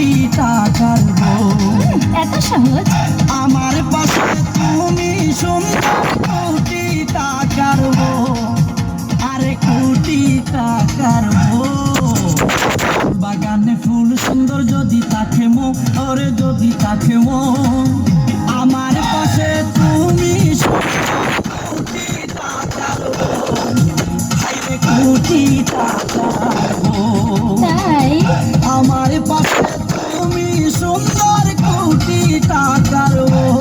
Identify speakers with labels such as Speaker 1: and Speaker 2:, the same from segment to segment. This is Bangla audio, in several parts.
Speaker 1: কোটি টাকার বউ।
Speaker 2: এত সহজ?
Speaker 1: আমার পাশে তুমি সুন্দর কোটি টাকার বউ, আরে কোটি টাকার বউ। বাগানে ফুল সুন্দর যদি থাকে মো, ওরে যদি থাকে মো, আমার পাশে তুমি কোটি টাকার বউ, আরে কোটি টাকার বউ।
Speaker 2: তাই?
Speaker 1: আমার পাশে তুমি সুন্দর কোটি টাকার বউ,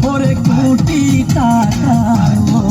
Speaker 1: ওরে কোটি টাকার বউ।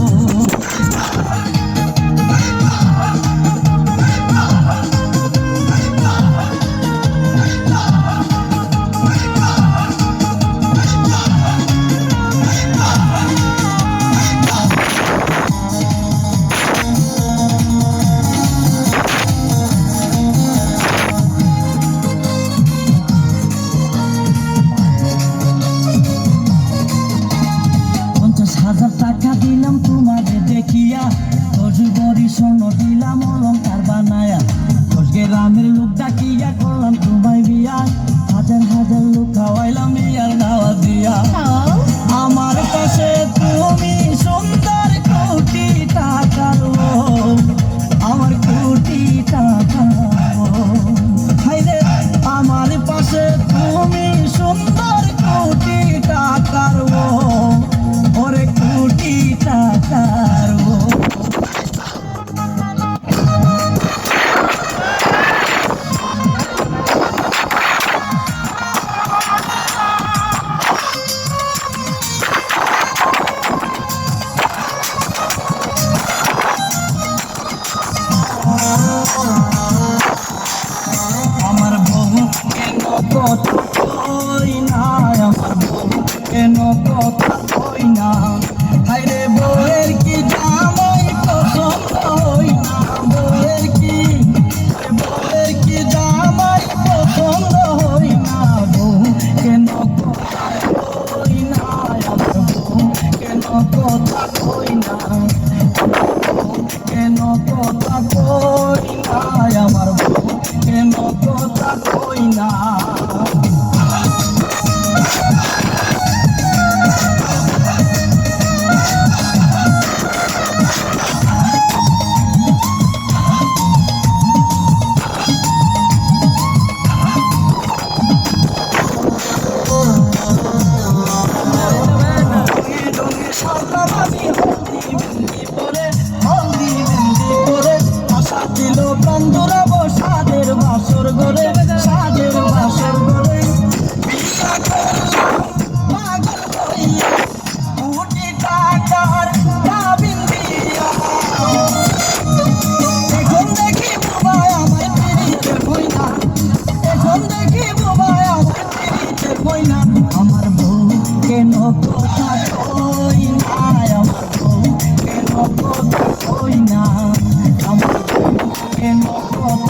Speaker 1: টাকা দিলাম তোমাদের দেখিয়া, 10 ভরি স্বর্ণ দিলাম অলংকার বানায়া, 10 গ্রামের লোক ডাকিয়া করলাম তোমায় বিয়া, হাজার হাজার লোক খাওয়াইলাম বিয়ার দাওয়াত দিয়া। আমার পাশে তুমি সুন্দর কোটি টাকার বউ, আমার কোটি টাকার বউ। হায়রে আমার পাশে তুমি সুন্দর কোটি টাকার বউ, ওরে কোটি টাকার বউ। আমার বউ কেন কথা কই না, আমার বউ কেন কথা কই না, হায়রে বউয়ের কি জামাই পছন্দ হই না, বউয়ের কি জামাই পছন্দ হই না, বউ কেন কথা কই না, আমার বউ কেন কথা কই না, কেন কথা কই না, আমার বউ কেন কথা কই না। সাদের বাসর ঘরে, সাদের বাসর ঘরে পাগল হইয়া কোটি টাকার দাবিন দিয়া। এখন দেখি বাবা আমার পিড়িতে বই না, এখন দেখি বাবা আমার পিড়িতে বই না, আমার বউ কেন কথা কই না, আমার বউ কেন কথা কই না, আমার বউ কেন কথা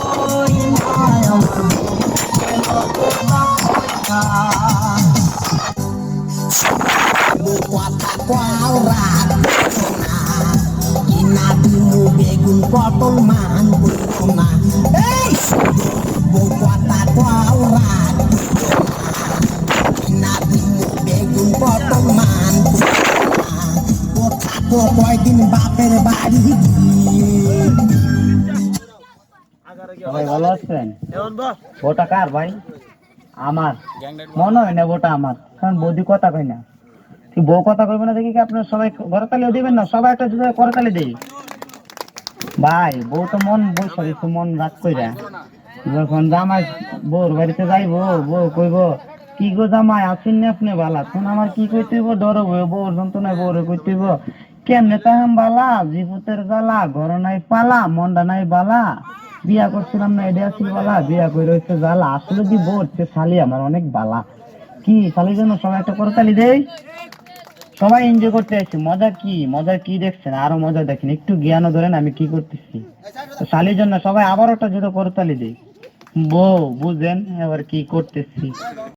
Speaker 1: কই না, আমার বউ কেন কথা কই না।
Speaker 3: কথা কও রাত না, কিনা দিমু বেগুন পটল মান বইল না, এই বউ কথা কও রাত কিনা দিমু বেগুন পটল মান বইল না, ও থাকো কয়দিন বাপের বাড়ি গিয়ে।
Speaker 4: সবাই ভালো আছেন? ওটা কার ভাই? আমার মনে হয় না ওটা আমার, কারণ বৌদি কথা কই না। কি বউ কথা কইবে না দেখি কি আপনার সবাই করতালিও দিবেন না? সবাই একটা যদি করতালি দেই ভাই, বউ তো মন বসে একটু মন রাগ কইরা, যখন জামাই বউর বাড়িতে যাইবো, বউ কইব কি গো জামাই আসেন না আপনি বালা, তখন আমার কি কইতে হইব, ডর হইব, বউর যন্ত্রণায় বউরে কইতে হইব কেমনে তাহাম বালা, জীবতের জ্বালা, ঘর নাই পালা, মনটা নাই বালা, বিয়া করছিলাম না এটা আসি বালা, বিয়া করে রয়েছে জ্বালা, আসলে দি বউ হচ্ছে শালি আমার অনেক বালা। কি শালির জন্য সবাই একটা করতালি দেই, সবাই এনজয় করতে আসছে। মজা কি দেখছেন? আরো মজা দেখেন, একটু জ্ঞানও ধরেন আমি কি করতেছি। তো শালির জন্য সবাই আবার একটা জুড়ে করতালি দেই। বউ বুঝেন এবার কি করতেছি।